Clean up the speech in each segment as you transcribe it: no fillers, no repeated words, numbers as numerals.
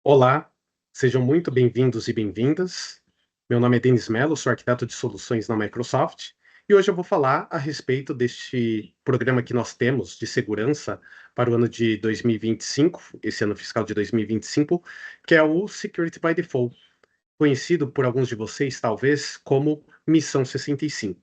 Olá, sejam muito bem-vindos e bem-vindas. Meu nome é Denis Mello, sou arquiteto de soluções na Microsoft e hoje eu vou falar a respeito deste programa que nós temos de segurança para o ano de 2025, esse ano fiscal de 2025, que é o Security by Default, conhecido por alguns de vocês, talvez, como Missão 65.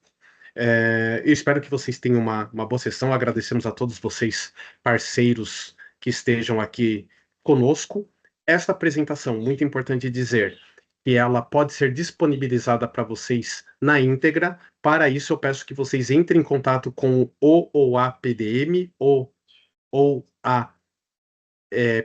Eu espero que vocês tenham uma boa sessão. Agradecemos a todos vocês, parceiros, que estejam aqui conosco. Esta apresentação, muito importante dizer, que ela pode ser disponibilizada para vocês na íntegra. Para isso, eu peço que vocês entrem em contato com o ou a PDM ou a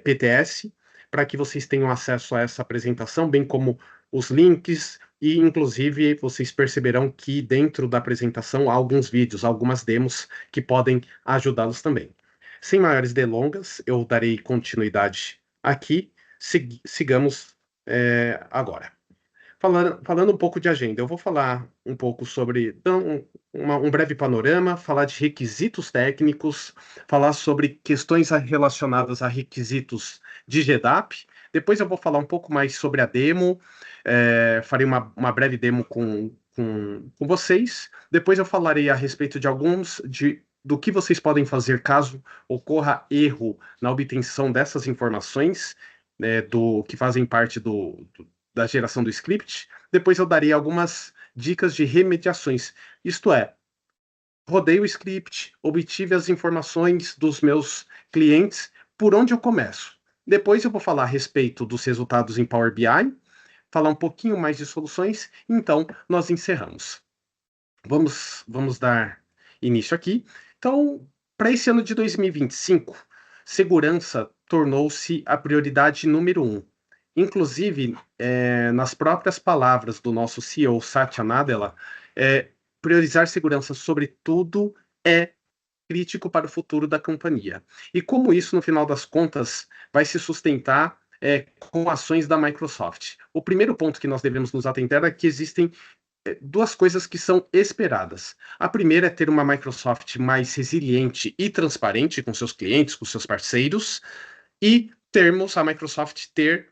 PTS, para que vocês tenham acesso a essa apresentação, bem como os links, e inclusive vocês perceberão que dentro da apresentação há alguns vídeos, algumas demos que podem ajudá-los também. Sem maiores delongas, eu darei continuidade aqui, sigamos agora. Falando um pouco de agenda, eu vou falar um pouco sobre um breve panorama, falar de requisitos técnicos, falar sobre questões relacionadas a requisitos de GDAP. Depois eu vou falar um pouco mais sobre a demo, farei uma breve demo com vocês. Depois eu falarei a respeito de do que vocês podem fazer caso ocorra erro na obtenção dessas informações, do que fazem parte da geração do script. Depois eu darei algumas dicas de remediações. Isto é, rodei o script, obtive as informações dos meus clientes, por onde eu começo? Depois eu vou falar a respeito dos resultados em Power BI, falar um pouquinho mais de soluções, então nós encerramos. Vamos dar início aqui. Então, para esse ano de 2025, segurança tornou-se a prioridade número 1. Inclusive, nas próprias palavras do nosso CEO, Satya Nadella, priorizar segurança sobre tudo é crítico para o futuro da companhia. E como isso, no final das contas, vai se sustentar com ações da Microsoft? O primeiro ponto que nós devemos nos atentar é que existem duas coisas que são esperadas. A primeira é ter uma Microsoft mais resiliente e transparente com seus clientes, com seus parceiros, e termos a Microsoft ter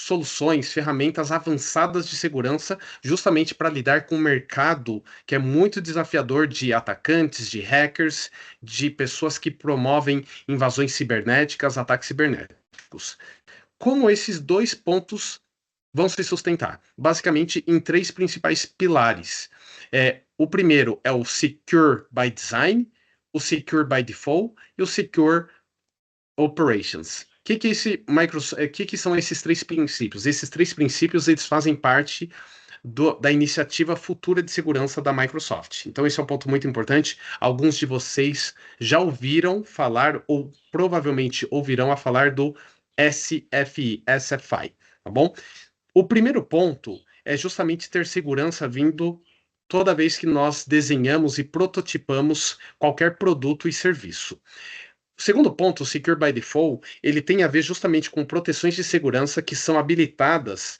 soluções, ferramentas avançadas de segurança, justamente para lidar com um mercado que é muito desafiador de atacantes, de hackers, de pessoas que promovem invasões cibernéticas, ataques cibernéticos. Como esses dois pontos vão se sustentar? Basicamente em três principais pilares. O primeiro é o Secure by Design, o Secure by Default e o Secure Operations. Que são esses três princípios? Esses três princípios eles fazem parte da iniciativa futura de segurança da Microsoft. Então, esse é um ponto muito importante. Alguns de vocês já ouviram falar, ou provavelmente ouvirão a falar do SFI, tá bom? O primeiro ponto é justamente ter segurança vindo toda vez que nós desenhamos e prototipamos qualquer produto e serviço. O segundo ponto, o Secure by Default, ele tem a ver justamente com proteções de segurança que são habilitadas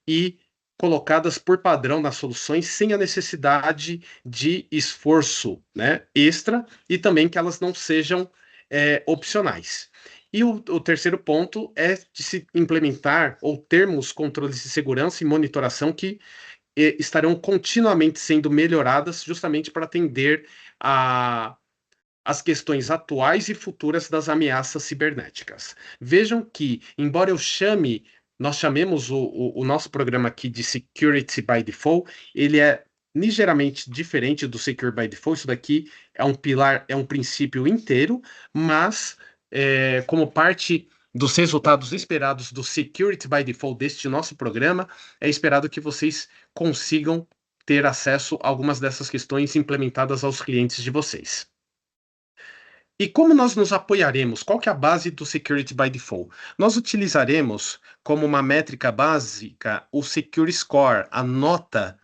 e colocadas por padrão nas soluções sem a necessidade de esforço, né, extra, e também que elas não sejam opcionais. E o terceiro ponto é de se implementar ou termos controles de segurança e monitoração que estarão continuamente sendo melhoradas justamente para atender as questões atuais e futuras das ameaças cibernéticas. Vejam que, embora nós chamemos o nosso programa aqui de Security by Default, ele é ligeiramente diferente do Secure by Default. Isso daqui é um pilar, é um princípio inteiro, mas como parte dos resultados esperados do Security by Default deste nosso programa, é esperado que vocês consigam ter acesso a algumas dessas questões implementadas aos clientes de vocês. E como nós nos apoiaremos? Qual que é a base do Security by Default? Nós utilizaremos como uma métrica básica o Secure Score, a nota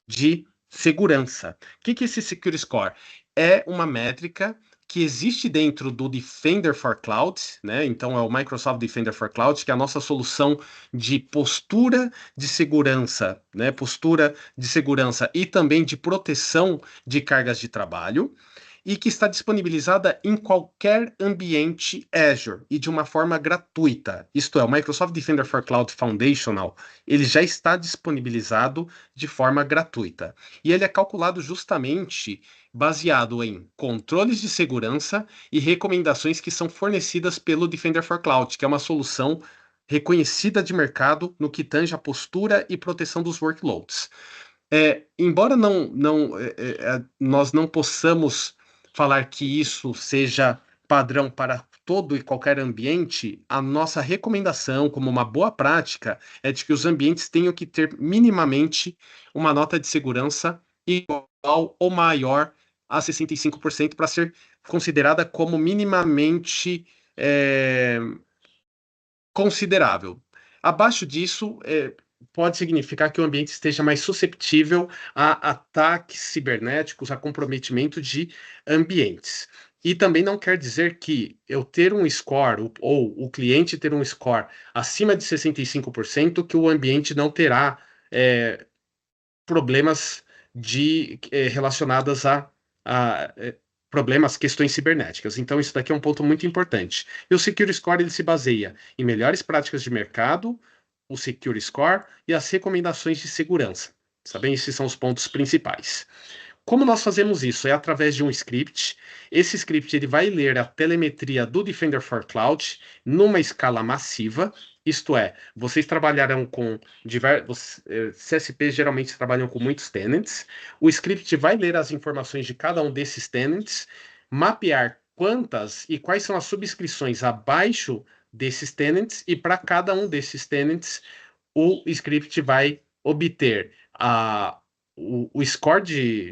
de segurança. O que é esse Secure Score? É uma métrica que existe dentro do Defender for Cloud, né? Então é o Microsoft Defender for Cloud, que é a nossa solução de postura de segurança, né? Postura de segurança e também de proteção de cargas de trabalho. e que está disponibilizada em qualquer ambiente Azure e de uma forma gratuita. Isto é, o Microsoft Defender for Cloud Foundational, ele já está disponibilizado de forma gratuita. E ele é calculado justamente baseado em controles de segurança e recomendações que são fornecidas pelo Defender for Cloud, que é uma solução reconhecida de mercado no que tange a postura e proteção dos workloads. Embora nós não possamos falar que isso seja padrão para todo e qualquer ambiente, a nossa recomendação, como uma boa prática, é de que os ambientes tenham que ter minimamente uma nota de segurança igual ou maior a 65% para ser considerada como minimamente considerável. Abaixo disso, pode significar que o ambiente esteja mais susceptível a ataques cibernéticos, a comprometimento de ambientes. E também não quer dizer que eu ter um score, ou o cliente ter um score acima de 65%, que o ambiente não terá problemas relacionados a problemas, questões cibernéticas. Então, isso daqui é um ponto muito importante. E o Secure Score ele se baseia em melhores práticas de mercado, o Secure Score e as recomendações de segurança. Sabem? Esses são os pontos principais. Como nós fazemos isso? É através de um script. Esse script ele vai ler a telemetria do Defender for Cloud numa escala massiva. Isto é, vocês trabalharão com diversos. CSPs geralmente trabalham com muitos tenants. O script vai ler as informações de cada um desses tenants, mapear quantas e quais são as subscrições abaixo desses tenants, e para cada um desses tenants, o script vai obter o score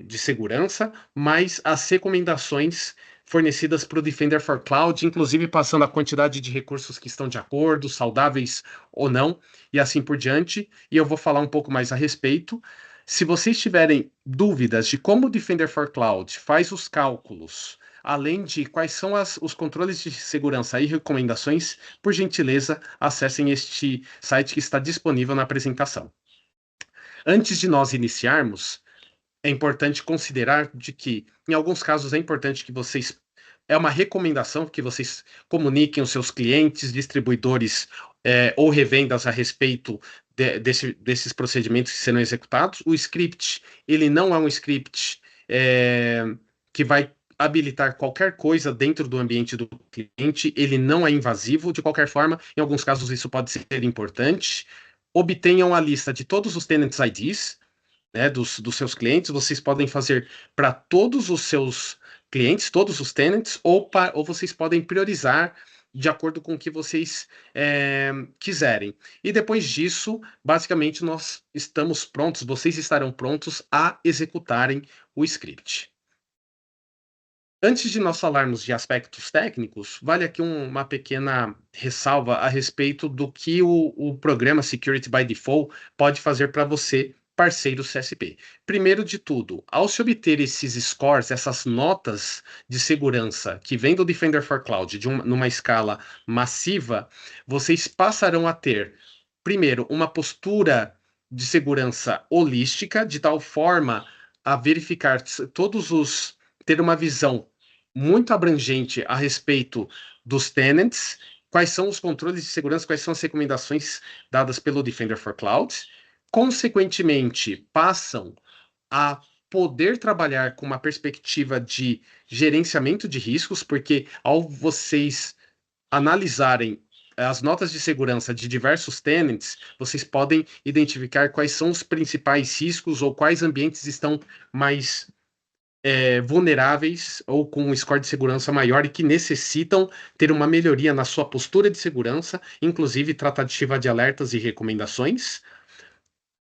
de segurança, mais as recomendações fornecidas para o Defender for Cloud, inclusive passando a quantidade de recursos que estão de acordo, saudáveis ou não, e assim por diante. E eu vou falar um pouco mais a respeito. Se vocês tiverem dúvidas de como o Defender for Cloud faz os cálculos, além de quais são os controles de segurança e recomendações, por gentileza, acessem este site que está disponível na apresentação. Antes de nós iniciarmos, é importante considerar de que, em alguns casos, é importante que vocês. É uma recomendação que vocês comuniquem aos seus clientes, distribuidores ou revendas a respeito desses procedimentos que serão executados. O script, ele não é um script que vai habilitar qualquer coisa dentro do ambiente do cliente, ele não é invasivo, de qualquer forma, em alguns casos isso pode ser importante. Obtenham a lista de todos os tenants IDs, né, dos seus clientes. Vocês podem fazer para todos os seus clientes, todos os tenants, ou vocês podem priorizar de acordo com o que vocês quiserem. E depois disso, basicamente, nós estamos prontos, vocês estarão prontos a executarem o script. Antes de nós falarmos de aspectos técnicos, vale aqui uma pequena ressalva a respeito do que o programa Security by Default pode fazer para você, parceiro CSP. Primeiro de tudo, ao se obter esses scores, essas notas de segurança que vem do Defender for Cloud numa escala massiva, vocês passarão a ter, primeiro, uma postura de segurança holística, de tal forma a verificar ter uma visão muito abrangente a respeito dos tenants, quais são os controles de segurança, quais são as recomendações dadas pelo Defender for Cloud. Consequentemente, passam a poder trabalhar com uma perspectiva de gerenciamento de riscos, porque ao vocês analisarem as notas de segurança de diversos tenants, vocês podem identificar quais são os principais riscos ou quais ambientes estão mais vulneráveis ou com um score de segurança maior e que necessitam ter uma melhoria na sua postura de segurança, inclusive tratativa de alertas e recomendações.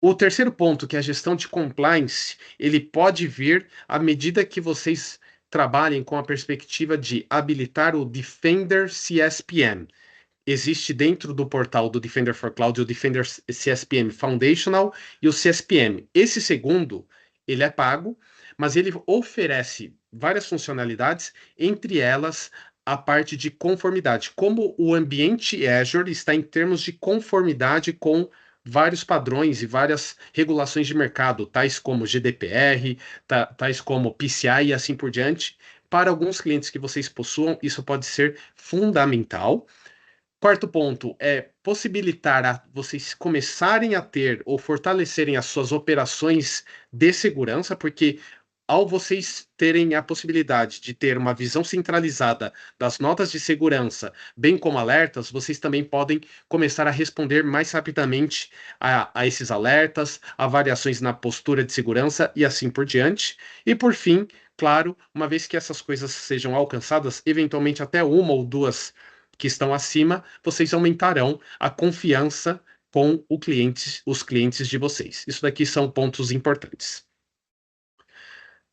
O terceiro ponto, que é a gestão de compliance, ele pode vir à medida que vocês trabalhem com a perspectiva de habilitar o Defender CSPM. Existe dentro do portal do Defender for Cloud o Defender CSPM Foundational e o CSPM. Esse segundo, ele é pago, mas ele oferece várias funcionalidades, entre elas a parte de conformidade. Como o ambiente Azure está em termos de conformidade com vários padrões e várias regulações de mercado, tais como GDPR, tais como PCI e assim por diante, Para alguns clientes que vocês possuam, isso pode ser fundamental. Quarto ponto é possibilitar a vocês começarem a ter ou fortalecerem as suas operações de segurança, porque ao vocês terem a possibilidade de ter uma visão centralizada das notas de segurança, bem como alertas, vocês também podem começar a responder mais rapidamente a esses alertas, a variações na postura de segurança e assim por diante. E por fim, claro, uma vez que essas coisas sejam alcançadas, eventualmente até uma ou duas que estão acima, vocês aumentarão a confiança com os clientes de vocês. Isso daqui são pontos importantes.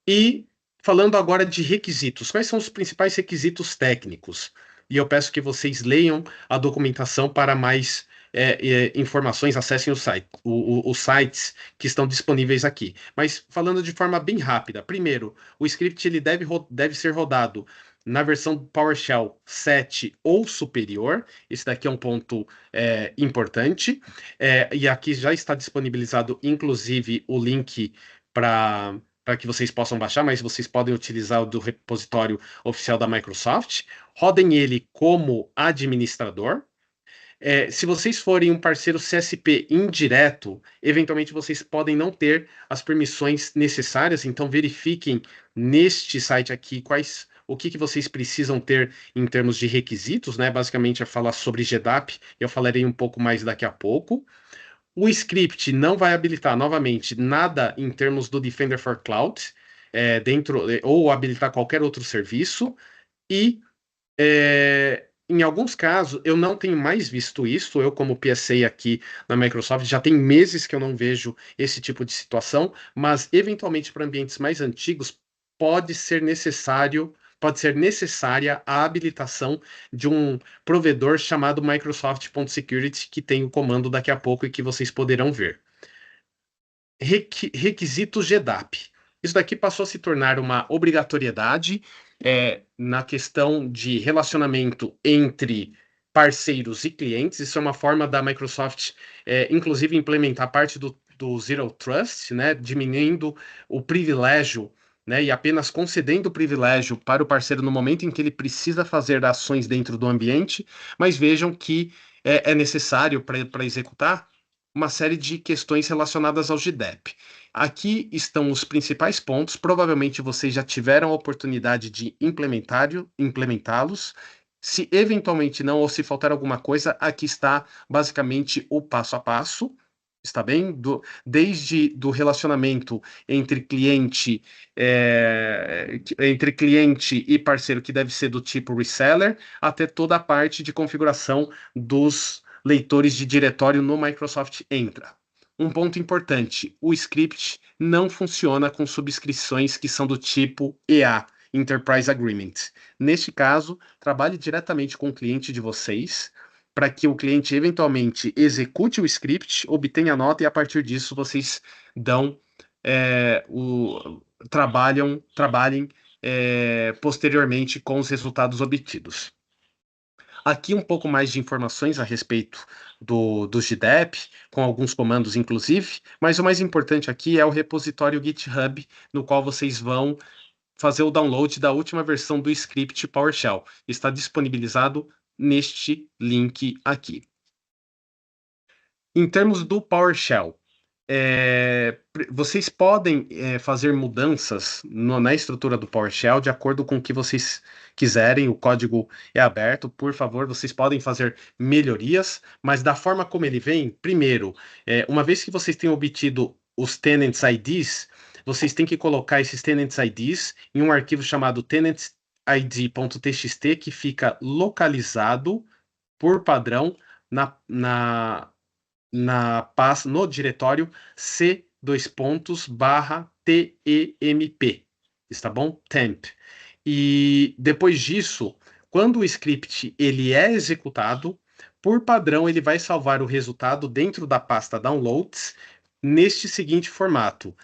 E falando agora de requisitos, quais são os principais requisitos técnicos? E eu peço que vocês leiam a documentação para mais informações, acessem os sites que estão disponíveis aqui. Mas falando de forma bem rápida, primeiro, o script ele deve ser rodado na versão PowerShell 7 ou superior. Esse daqui é um ponto importante. E aqui já está disponibilizado, inclusive, o link para que vocês possam baixar, mas vocês podem utilizar o do repositório oficial da Microsoft. Rodem ele como administrador. Se vocês forem um parceiro CSP indireto, eventualmente vocês podem não ter as permissões necessárias, então verifiquem neste site aqui o que vocês precisam ter em termos de requisitos, né? Basicamente é falar sobre GDAP, eu falarei um pouco mais daqui a pouco. O script não vai habilitar novamente nada em termos do Defender for Cloud, ou habilitar qualquer outro serviço. E em alguns casos, eu não tenho mais visto isso. Eu, como PSA aqui na Microsoft, já tem meses que eu não vejo esse tipo de situação, mas eventualmente para ambientes mais antigos, pode ser necessário, pode ser necessária a habilitação de um provedor chamado Microsoft.security, que tem o comando daqui a pouco e que vocês poderão ver. Requisitos GDAP. Isso daqui passou a se tornar uma obrigatoriedade na questão de relacionamento entre parceiros e clientes. Isso é uma forma da Microsoft, inclusive, implementar parte do Zero Trust, né, diminuindo o privilégio, né, e apenas concedendo o privilégio para o parceiro no momento em que ele precisa fazer ações dentro do ambiente, mas vejam que é necessário para executar uma série de questões relacionadas ao GDEP. Aqui estão os principais pontos. Provavelmente vocês já tiveram a oportunidade de implementá-los. Se eventualmente não, ou se faltar alguma coisa, aqui está basicamente o passo a passo. Está bem? Desde do relacionamento entre cliente e parceiro, que deve ser do tipo reseller, até toda a parte de configuração dos leitores de diretório no Microsoft Entra. Um ponto importante: o script não funciona com subscrições que são do tipo EA, Enterprise Agreement. Neste caso, trabalhe diretamente com o cliente de vocês, para que o cliente eventualmente execute o script, obtenha a nota e a partir disso vocês dão trabalhem posteriormente com os resultados obtidos. Aqui um pouco mais de informações a respeito do GDEP, com alguns comandos inclusive, mas o mais importante aqui é o repositório GitHub, no qual vocês vão fazer o download da última versão do script PowerShell. Está disponibilizado neste link aqui. Em termos do PowerShell, vocês podem fazer mudanças na estrutura do PowerShell de acordo com o que vocês quiserem. O código é aberto, por favor, vocês podem fazer melhorias, mas da forma como ele vem, primeiro, uma vez que vocês tenham obtido os tenants IDs, vocês têm que colocar esses tenants IDs em um arquivo chamado tenantsid.txt, que fica localizado por padrão no diretório c:/temp, está bom? Temp. E depois disso, quando o script ele é executado, por padrão ele vai salvar o resultado dentro da pasta downloads neste seguinte formato: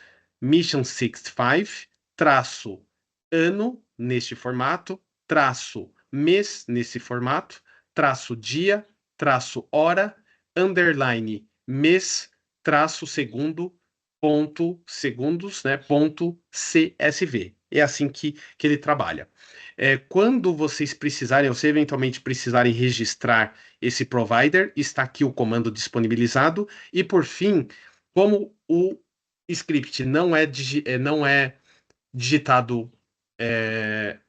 mission 65 traço ano neste formato, traço mês nesse formato, traço dia, traço hora, underline mês, traço segundo, ponto segundos, né, ponto CSV. é assim que ele trabalha. Quando vocês precisarem, ou se eventualmente precisarem registrar esse provider, está aqui o comando disponibilizado. E por fim, como o script não é digitado,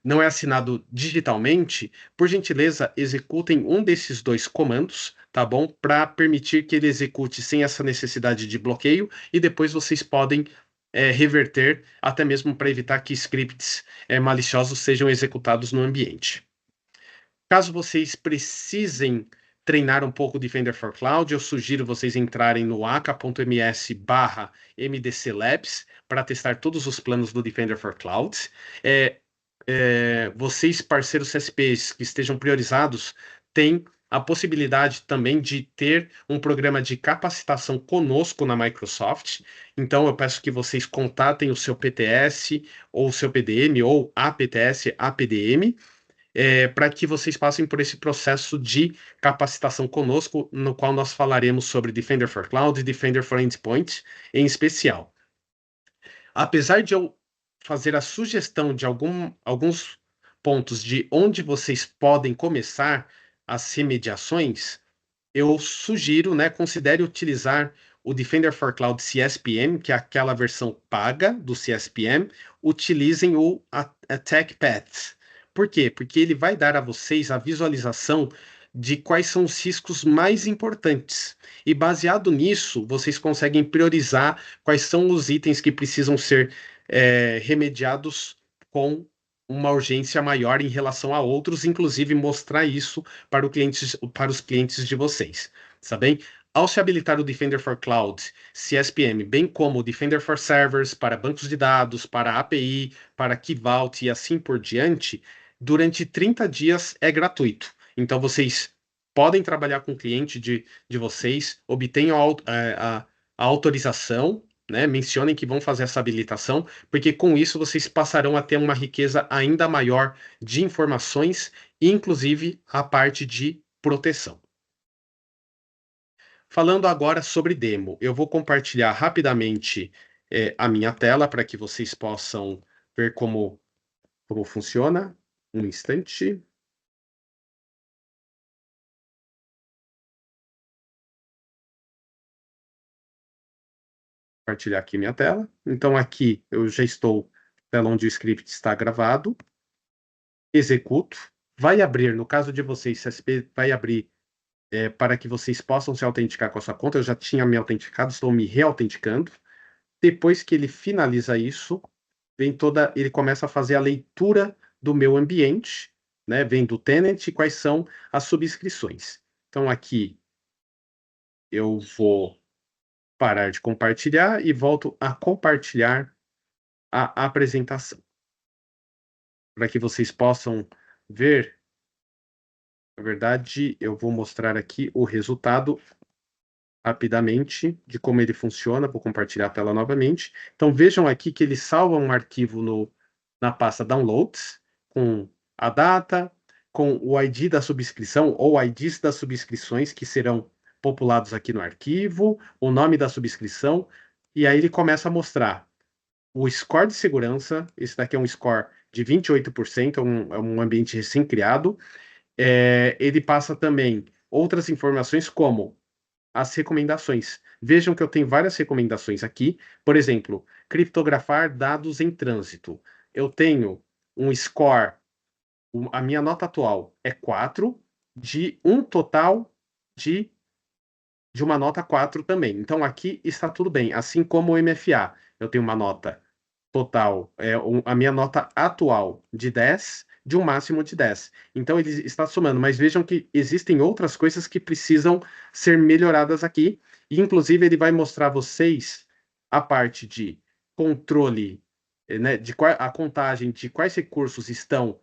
não é assinado digitalmente, por gentileza, executem um desses dois comandos, tá bom? Para permitir que ele execute sem essa necessidade de bloqueio, e depois vocês podem reverter, até mesmo para evitar que scripts maliciosos sejam executados no ambiente. Caso vocês precisem treinar um pouco Defender for Cloud, eu sugiro vocês entrarem no aka.ms/MDC Labs para testar todos os planos do Defender for Cloud. Vocês, parceiros CSPs que estejam priorizados, têm a possibilidade também de ter um programa de capacitação conosco na Microsoft. Então, eu peço que vocês contatem o seu PTS ou o seu PDM ou a PTS, a PDM, para que vocês passem por esse processo de capacitação conosco, no qual nós falaremos sobre Defender for Cloud e Defender for Endpoint em especial. Apesar de eu fazer a sugestão de alguns pontos de onde vocês podem começar as remediações, eu sugiro, né, considere utilizar o Defender for Cloud CSPM, que é aquela versão paga do CSPM. Utilizem o Attack Path. Por quê? Porque ele vai dar a vocês a visualização de quais são os riscos mais importantes. E baseado nisso, vocês conseguem priorizar quais são os itens que precisam ser remediados com uma urgência maior em relação a outros, inclusive mostrar isso para os clientes de vocês, tá bem? Ao se habilitar o Defender for Cloud, CSPM, bem como o Defender for Servers para bancos de dados, para API, para Key Vault e assim por diante, durante 30 dias é gratuito. Então, vocês podem trabalhar com o cliente de vocês, obtenham a autorização, né? Mencionem que vão fazer essa habilitação, porque com isso vocês passarão a ter uma riqueza ainda maior de informações, inclusive a parte de proteção. Falando agora sobre demo, eu vou compartilhar rapidamente a minha tela para que vocês possam ver como funciona. Um instante. Compartilhar aqui minha tela. Então, aqui eu já estou na tela onde o script está gravado. Executo. Vai abrir, no caso de vocês, CSP vai abrir para que vocês possam se autenticar com a sua conta. Eu já tinha me autenticado, estou me reautenticando. Depois que ele finaliza isso, ele começa a fazer a leitura do meu ambiente, né? Vem do tenant e quais são as subscrições. Então, aqui eu vou parar de compartilhar e volto a compartilhar a apresentação, para que vocês possam ver. Na verdade, eu vou mostrar aqui o resultado rapidamente de como ele funciona. Vou compartilhar a tela novamente. Então, vejam aqui que ele salva um arquivo na pasta Downloads, com a data, com o ID da subscrição ou IDs das subscrições que serão populados aqui no arquivo, o nome da subscrição, e aí ele começa a mostrar o score de segurança. Esse daqui é um score de 28%, é um ambiente recém-criado. Ele passa também outras informações como as recomendações. Vejam que eu tenho várias recomendações aqui. Por exemplo, criptografar dados em trânsito. Eu tenho um score, a minha nota atual é 4, de um total de, de uma nota 4 também. Então aqui está tudo bem, assim como o MFA. Eu tenho uma nota total, a minha nota atual de 10, de um máximo de 10. Então ele está somando, mas vejam que existem outras coisas que precisam ser melhoradas aqui, e inclusive ele vai mostrar a vocês a parte de controle, né, a contagem de quais recursos estão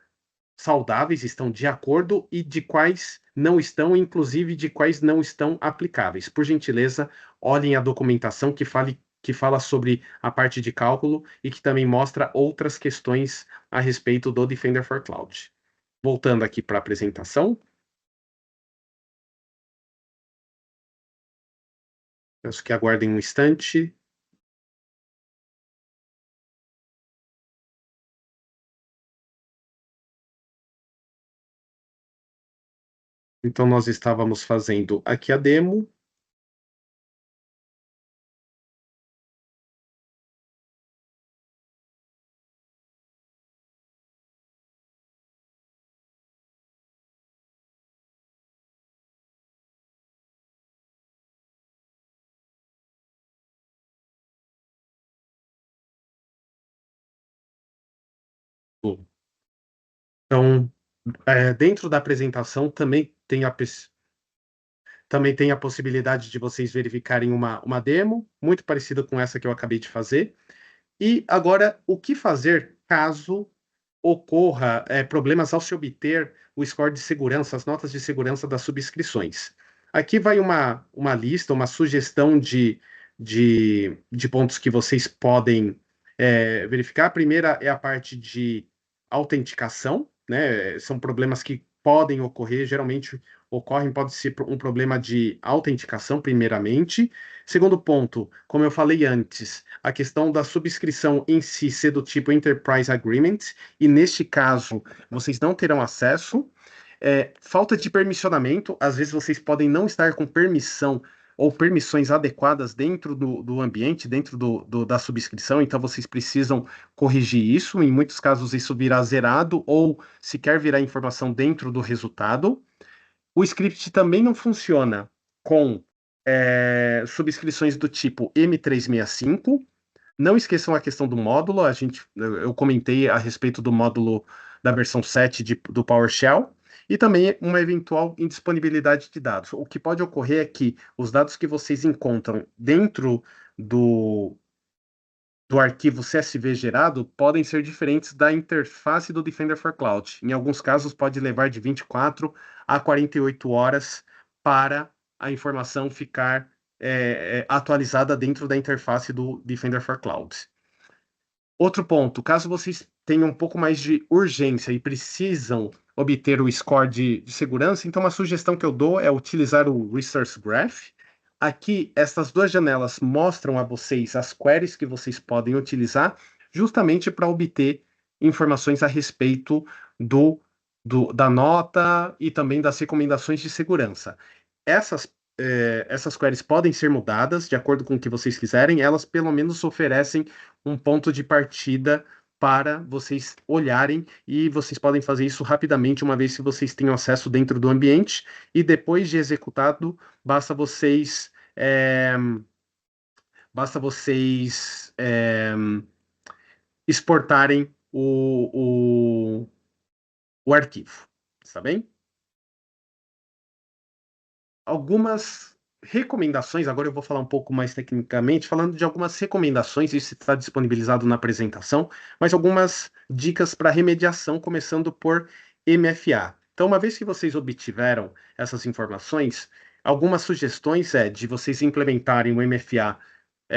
saudáveis, estão de acordo, e de quais não estão, inclusive de quais não estão aplicáveis. Por gentileza, olhem a documentação que fala sobre a parte de cálculo e que também mostra outras questões a respeito do Defender for Cloud. Voltando aqui para a apresentação, peço que aguardem um instante. Então, nós estávamos fazendo aqui a demo. Então, dentro da apresentação também tem a possibilidade de vocês verificarem uma demo, muito parecida com essa que eu acabei de fazer. E agora, o que fazer caso ocorra problemas ao se obter o score de segurança, as notas de segurança das subscrições? Aqui vai uma lista, uma sugestão de pontos que vocês podem verificar. A primeira é a parte de autenticação, né? São problemas que podem ocorrer, geralmente ocorrem, pode ser um problema de autenticação, primeiramente. Segundo ponto, como eu falei antes, a questão da subscrição em si ser do tipo Enterprise Agreement, e neste caso vocês não terão acesso. Falta de permissionamento, às vezes vocês podem não estar com permissão ou permissões adequadas dentro do ambiente, dentro da subscrição, então vocês precisam corrigir isso. Em muitos casos, isso virá zerado ou sequer virá informação dentro do resultado. O script também não funciona com subscrições do tipo M365. Não esqueçam a questão do módulo, eu comentei a respeito do módulo da versão 7 do PowerShell, e também uma eventual indisponibilidade de dados. O que pode ocorrer é que os dados que vocês encontram dentro do, do arquivo CSV gerado podem ser diferentes da interface do Defender for Cloud. Em alguns casos, pode levar de 24 a 48 horas para a informação ficar atualizada dentro da interface do Defender for Cloud. Outro ponto, caso vocês tenham um pouco mais de urgência e precisam obter o score de segurança, então uma sugestão que eu dou é utilizar o Resource Graph. Aqui, essas duas janelas mostram a vocês as queries que vocês podem utilizar justamente para obter informações a respeito da nota e também das recomendações de segurança. Essas queries podem ser mudadas de acordo com o que vocês quiserem, elas pelo menos oferecem um ponto de partida para vocês olharem, e vocês podem fazer isso rapidamente uma vez que vocês tenham acesso dentro do ambiente, e depois de executado, basta vocês exportarem o arquivo, está bem? Algumas recomendações, agora eu vou falar um pouco mais tecnicamente, falando de algumas recomendações, isso está disponibilizado na apresentação, mas algumas dicas para remediação, começando por MFA. Então, uma vez que vocês obtiveram essas informações, algumas sugestões de vocês implementarem o MFA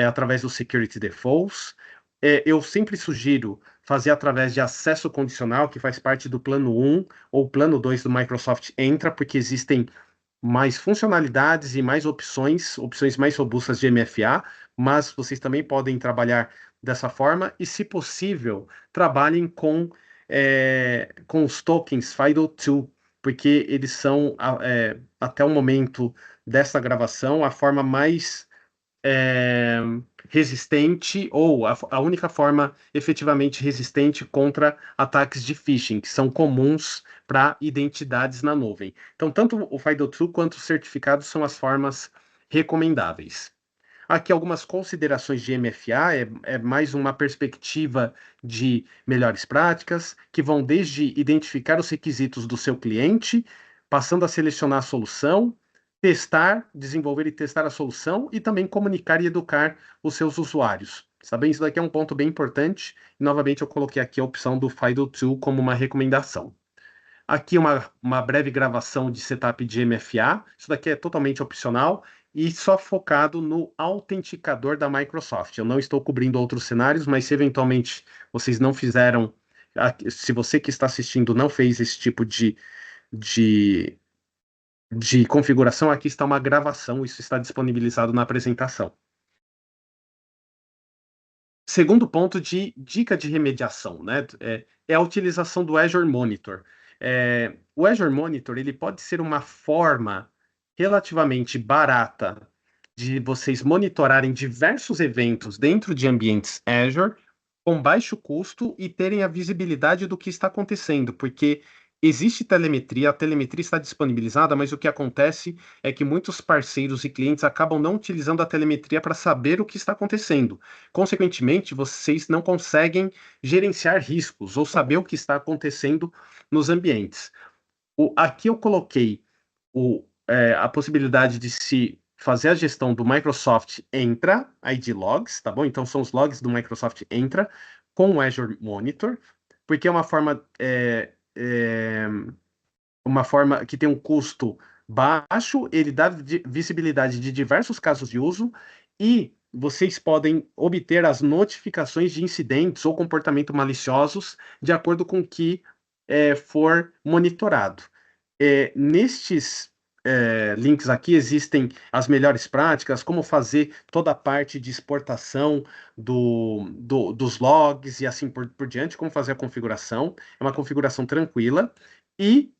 através do Security Defaults. Eu sempre sugiro fazer através de acesso condicional, que faz parte do plano 1 ou plano 2 do Microsoft Entra, porque existem mais funcionalidades e mais opções mais robustas de MFA, mas vocês também podem trabalhar dessa forma e, se possível, trabalhem com os tokens FIDO2, porque eles são, até o momento dessa gravação, a forma mais é, resistente, ou a única forma efetivamente resistente contra ataques de phishing, que são comuns para identidades na nuvem. Então, tanto o FIDO2 quanto o certificado são as formas recomendáveis. Aqui algumas considerações de MFA, é mais uma perspectiva de melhores práticas, que vão desde identificar os requisitos do seu cliente, passando a selecionar a solução, testar, desenvolver e testar a solução, e também comunicar e educar os seus usuários. Sabem, isso daqui é um ponto bem importante, e novamente eu coloquei aqui a opção do FIDO2 como uma recomendação. Aqui uma breve gravação de setup de MFA. Isso daqui é totalmente opcional e só focado no autenticador da Microsoft. Eu não estou cobrindo outros cenários, mas se eventualmente vocês não fizeram, se você que está assistindo não fez esse tipo de, de configuração, aqui está uma gravação, isso está disponibilizado na apresentação. Segundo ponto de dica de remediação, né? É a utilização do Azure Monitor. O Azure Monitor ele pode ser uma forma relativamente barata de vocês monitorarem diversos eventos dentro de ambientes Azure com baixo custo e terem a visibilidade do que está acontecendo, porque existe telemetria, a telemetria está disponibilizada, mas o que acontece é que muitos parceiros e clientes acabam não utilizando a telemetria para saber o que está acontecendo. Consequentemente, vocês não conseguem gerenciar riscos ou saber o que está acontecendo nos ambientes. Aqui eu coloquei a possibilidade de se fazer a gestão do Microsoft Entra, ID Logs, tá bom? Então são os logs do Microsoft Entra com o Azure Monitor, porque é uma forma que tem um custo baixo, ele dá visibilidade de diversos casos de uso e vocês podem obter as notificações de incidentes ou comportamento maliciosos de acordo com o que for monitorado. Nestes links aqui existem as melhores práticas, como fazer toda a parte de exportação dos logs e assim por diante, como fazer a configuração. É uma configuração tranquila. E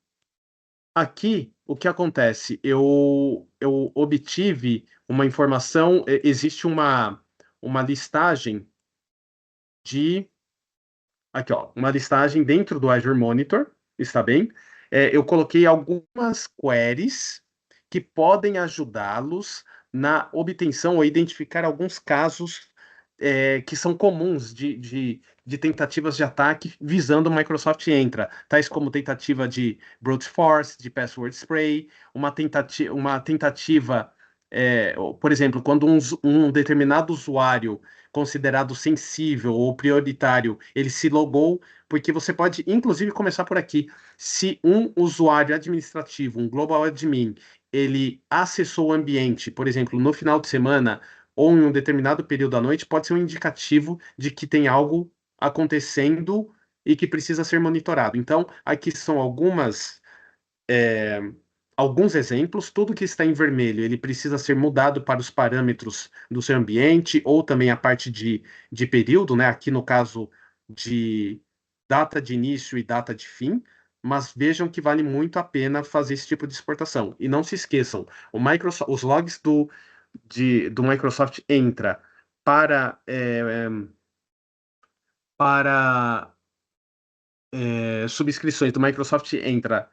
aqui, o que acontece? Eu obtive uma informação, existe uma listagem de aqui, ó, uma listagem dentro do Azure Monitor, está bem? Eu coloquei algumas queries que podem ajudá-los na obtenção ou identificar alguns casos que são comuns de tentativas de ataque visando o Microsoft Entra, tais como tentativa de brute force, de password spray, uma tentativa, por exemplo, quando um determinado usuário considerado sensível ou prioritário, ele se logou, porque você pode, inclusive, começar por aqui. Se um usuário administrativo, um global admin, ele acessou o ambiente, por exemplo, no final de semana ou em um determinado período da noite, pode ser um indicativo de que tem algo acontecendo e que precisa ser monitorado. Então, aqui são alguns exemplos, tudo que está em vermelho, ele precisa ser mudado para os parâmetros do seu ambiente, ou também a parte de período, né? Aqui no caso de data de início e data de fim, mas vejam que vale muito a pena fazer esse tipo de exportação. E não se esqueçam, os logs do Microsoft Entra para, para subscrições do Microsoft Entra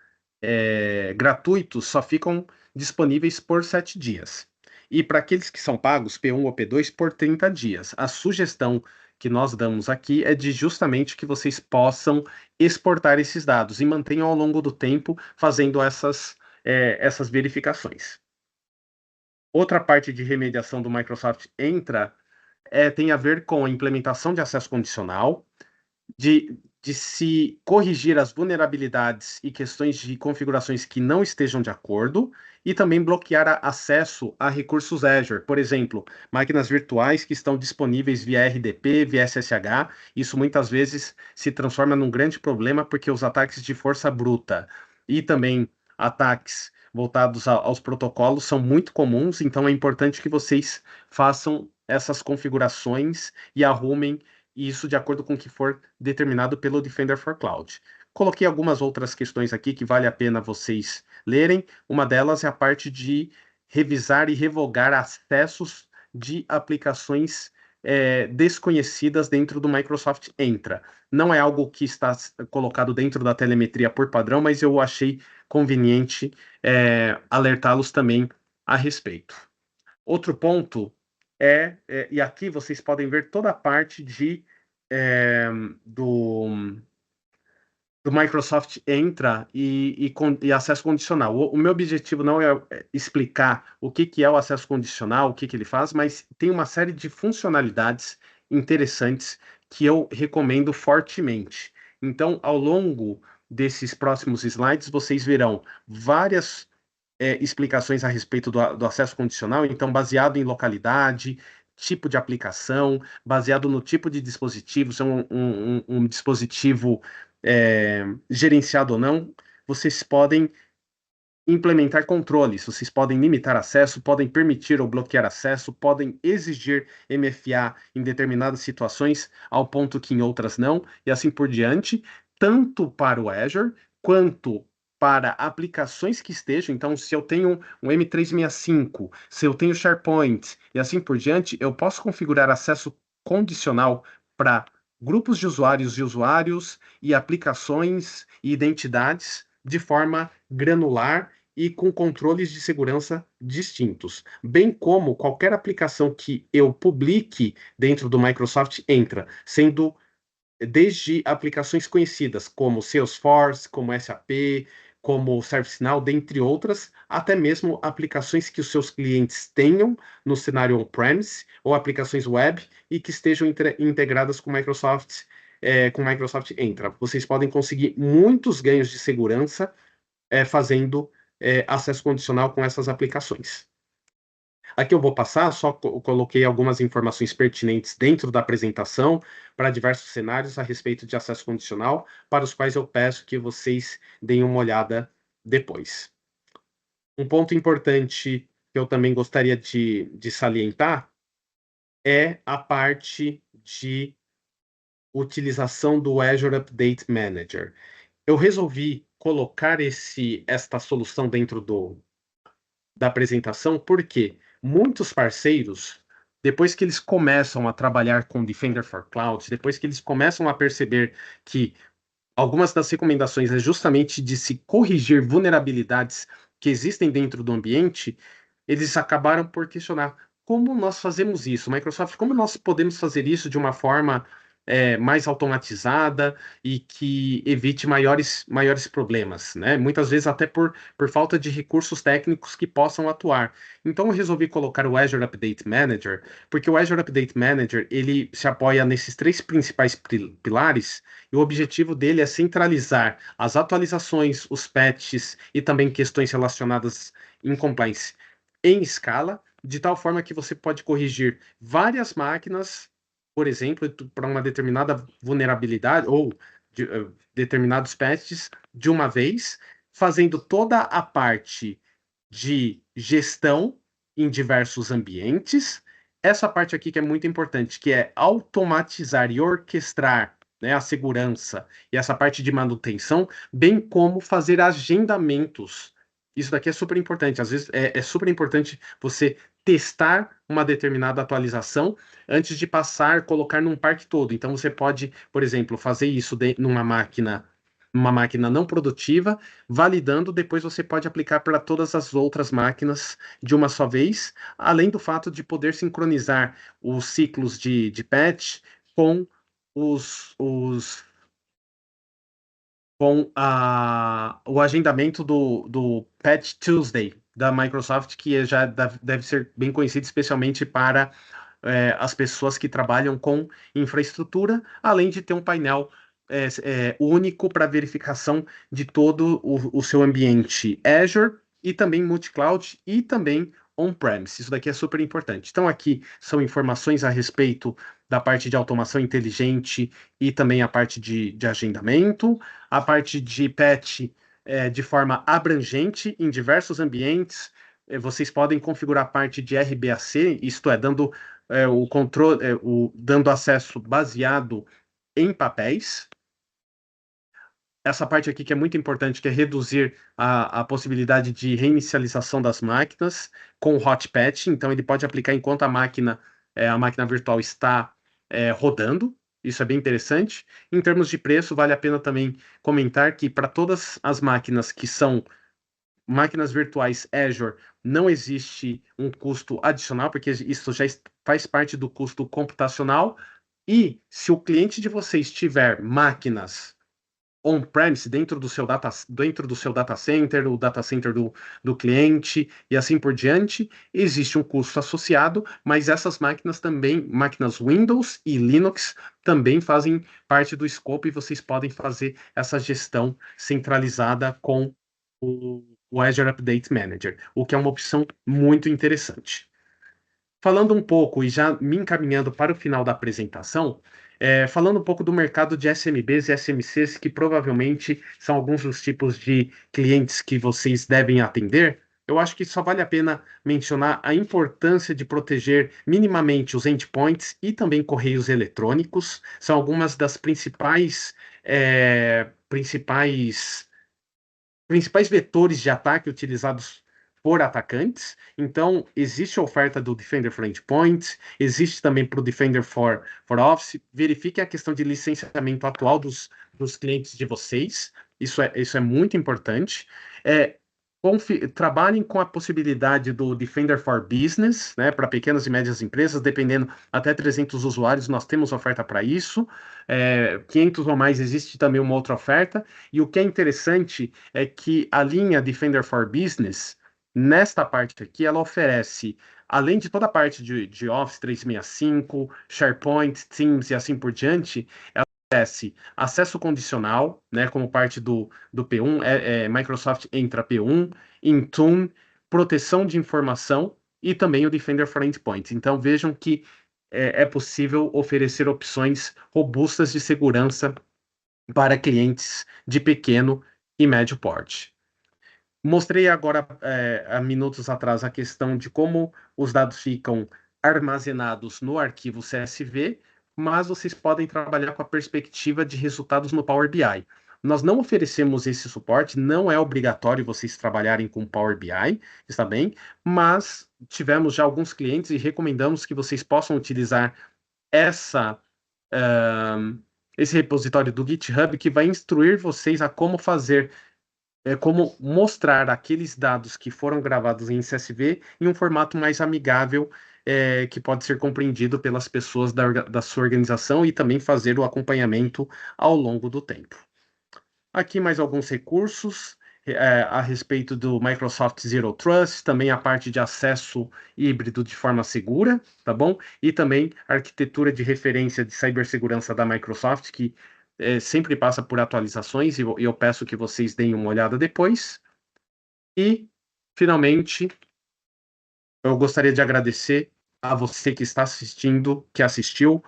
gratuitos só ficam disponíveis por 7 dias. E para aqueles que são pagos, P1 ou P2, por 30 dias. A sugestão que nós damos aqui é de justamente que vocês possam exportar esses dados e mantenham ao longo do tempo fazendo essas verificações. Outra parte de remediação do Microsoft Entra tem a ver com a implementação de acesso condicional, de se corrigir as vulnerabilidades e questões de configurações que não estejam de acordo, e também bloquear acesso a recursos Azure, por exemplo, máquinas virtuais que estão disponíveis via RDP, via SSH. Isso muitas vezes se transforma num grande problema porque os ataques de força bruta e também ataques voltados aos protocolos são muito comuns, então é importante que vocês façam essas configurações e arrumem isso de acordo com o que for determinado pelo Defender for Cloud. Coloquei algumas outras questões aqui que vale a pena vocês lerem. Uma delas é a parte de revisar e revogar acessos de aplicações desconhecidas dentro do Microsoft Entra. Não é algo que está colocado dentro da telemetria por padrão, mas eu achei conveniente alertá-los também a respeito. Outro ponto e aqui vocês podem ver toda a parte é, do, do Microsoft Entra e acesso condicional. O meu objetivo não é explicar o que é o acesso condicional, o que ele faz, mas tem uma série de funcionalidades interessantes que eu recomendo fortemente. Então, ao longo desses próximos slides, vocês verão várias explicações a respeito do acesso condicional, então, baseado em localidade, tipo de aplicação, baseado no tipo de dispositivo, se é um dispositivo gerenciado ou não, vocês podem implementar controles, vocês podem limitar acesso, podem permitir ou bloquear acesso, podem exigir MFA em determinadas situações, ao ponto que em outras não, e assim por diante, tanto para o Azure quanto para aplicações que estejam. Então, se eu tenho um M365, se eu tenho SharePoint e assim por diante, eu posso configurar acesso condicional para grupos de usuários e aplicações e identidades de forma granular e com controles de segurança distintos, bem como qualquer aplicação que eu publique dentro do Microsoft entra, sendo desde aplicações conhecidas como Salesforce, como SAP, como ServiceNow, dentre outras, até mesmo aplicações que os seus clientes tenham no cenário on-premise ou aplicações web e que estejam integradas com Microsoft Entra. Vocês podem conseguir muitos ganhos de segurança fazendo acesso condicional com essas aplicações. Aqui eu vou passar, só coloquei algumas informações pertinentes dentro da apresentação para diversos cenários a respeito de acesso condicional, para os quais eu peço que vocês deem uma olhada depois. Um ponto importante que eu também gostaria de salientar é a parte de utilização do Azure Update Manager. Eu resolvi colocar esta solução dentro da apresentação, porque muitos parceiros, depois que eles começam a trabalhar com Defender for Cloud, depois que eles começam a perceber que algumas das recomendações é justamente de se corrigir vulnerabilidades que existem dentro do ambiente, eles acabaram por questionar como nós fazemos isso, Microsoft, como nós podemos fazer isso de uma forma mais automatizada e que evite maiores problemas, né? Muitas vezes até por falta de recursos técnicos que possam atuar. Então eu resolvi colocar o Azure Update Manager, porque o Azure Update Manager ele se apoia nesses três principais pilares e o objetivo dele é centralizar as atualizações, os patches e também questões relacionadas em compliance em escala, de tal forma que você pode corrigir várias máquinas, por exemplo, para uma determinada vulnerabilidade ou determinados patches de uma vez, fazendo toda a parte de gestão em diversos ambientes. Essa parte aqui que é muito importante, que é automatizar e orquestrar, né, a segurança e essa parte de manutenção, bem como fazer agendamentos. Isso daqui é super importante. Às vezes é super importante você testar uma determinada atualização antes de passar, colocar num parque todo. Então você pode, por exemplo, fazer isso numa máquina não produtiva, validando, depois você pode aplicar para todas as outras máquinas de uma só vez, além do fato de poder sincronizar os ciclos de patch com o agendamento do Patch Tuesday da Microsoft, que já deve ser bem conhecido, especialmente para as pessoas que trabalham com infraestrutura, além de ter um painel único para verificação de todo o seu ambiente Azure e também multi-cloud e também on-premise. Isso daqui é super importante. Então, aqui são informações a respeito da parte de automação inteligente e também a parte de agendamento, a parte de patch de forma abrangente em diversos ambientes. Vocês podem configurar a parte de RBAC, isto é, dando o controle, dando acesso baseado em papéis. Essa parte aqui que é muito importante, que é reduzir a possibilidade de reinicialização das máquinas com o hot patch. Então, ele pode aplicar enquanto a máquina virtual está rodando. Isso é bem interessante. Em termos de preço, vale a pena também comentar que para todas as máquinas que são máquinas virtuais Azure, não existe um custo adicional, porque isso já faz parte do custo computacional. E se o cliente de vocês tiver máquinas on-premise dentro do seu data center, o data center do cliente e assim por diante, existe um custo associado, mas essas máquinas também, máquinas Windows e Linux, também fazem parte do escopo e vocês podem fazer essa gestão centralizada com o Azure Update Manager, o que é uma opção muito interessante. Falando um pouco e já me encaminhando para o final da apresentação, falando um pouco do mercado de SMBs e SMCs, que provavelmente são alguns dos tipos de clientes que vocês devem atender, eu acho que só vale a pena mencionar a importância de proteger minimamente os endpoints e também correios eletrônicos. São algumas das principais principais vetores de ataque utilizados por atacantes. Então, existe a oferta do Defender for Endpoint, existe também para o Defender for Office. Verifique a questão de licenciamento atual dos clientes de vocês. Isso é muito importante. É, trabalhem com a possibilidade do Defender for Business, né, para pequenas e médias empresas, dependendo até 300 usuários, nós temos oferta para isso. 500 ou mais, existe também uma outra oferta. E o que é interessante é que a linha Defender for Business, nesta parte aqui, ela oferece, além de toda a parte de Office 365, SharePoint, Teams e assim por diante, oferece acesso condicional, né, como parte do P1, Microsoft entra P1, Intune, proteção de informação e também o Defender for Endpoint. Então vejam que é possível oferecer opções robustas de segurança para clientes de pequeno e médio porte. Mostrei agora, há minutos atrás, a questão de como os dados ficam armazenados no arquivo CSV, mas vocês podem trabalhar com a perspectiva de resultados no Power BI. Nós não oferecemos esse suporte, não é obrigatório vocês trabalharem com Power BI, está bem? Mas tivemos já alguns clientes e recomendamos que vocês possam utilizar essa, esse repositório do GitHub que vai instruir vocês a como fazer como mostrar aqueles dados que foram gravados em CSV em um formato mais amigável, que pode ser compreendido pelas pessoas da sua organização e também fazer o acompanhamento ao longo do tempo. Aqui mais alguns recursos a respeito do Microsoft Zero Trust, também a parte de acesso híbrido de forma segura, tá bom? E também a arquitetura de referência de cibersegurança da Microsoft, que sempre passa por atualizações, e eu peço que vocês deem uma olhada depois. E, finalmente, eu gostaria de agradecer a você que está assistindo, que assistiu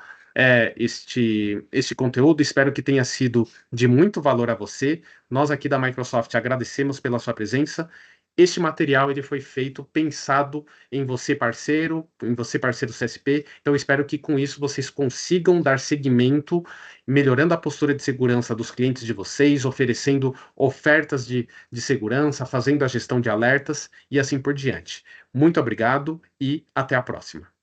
este conteúdo. Espero que tenha sido de muito valor a você. Nós aqui da Microsoft agradecemos pela sua presença. Este material ele foi feito pensado em você parceiro CSP. Então, espero que com isso vocês consigam dar seguimento, melhorando a postura de segurança dos clientes de vocês, oferecendo ofertas de segurança, fazendo a gestão de alertas e assim por diante. Muito obrigado e até a próxima.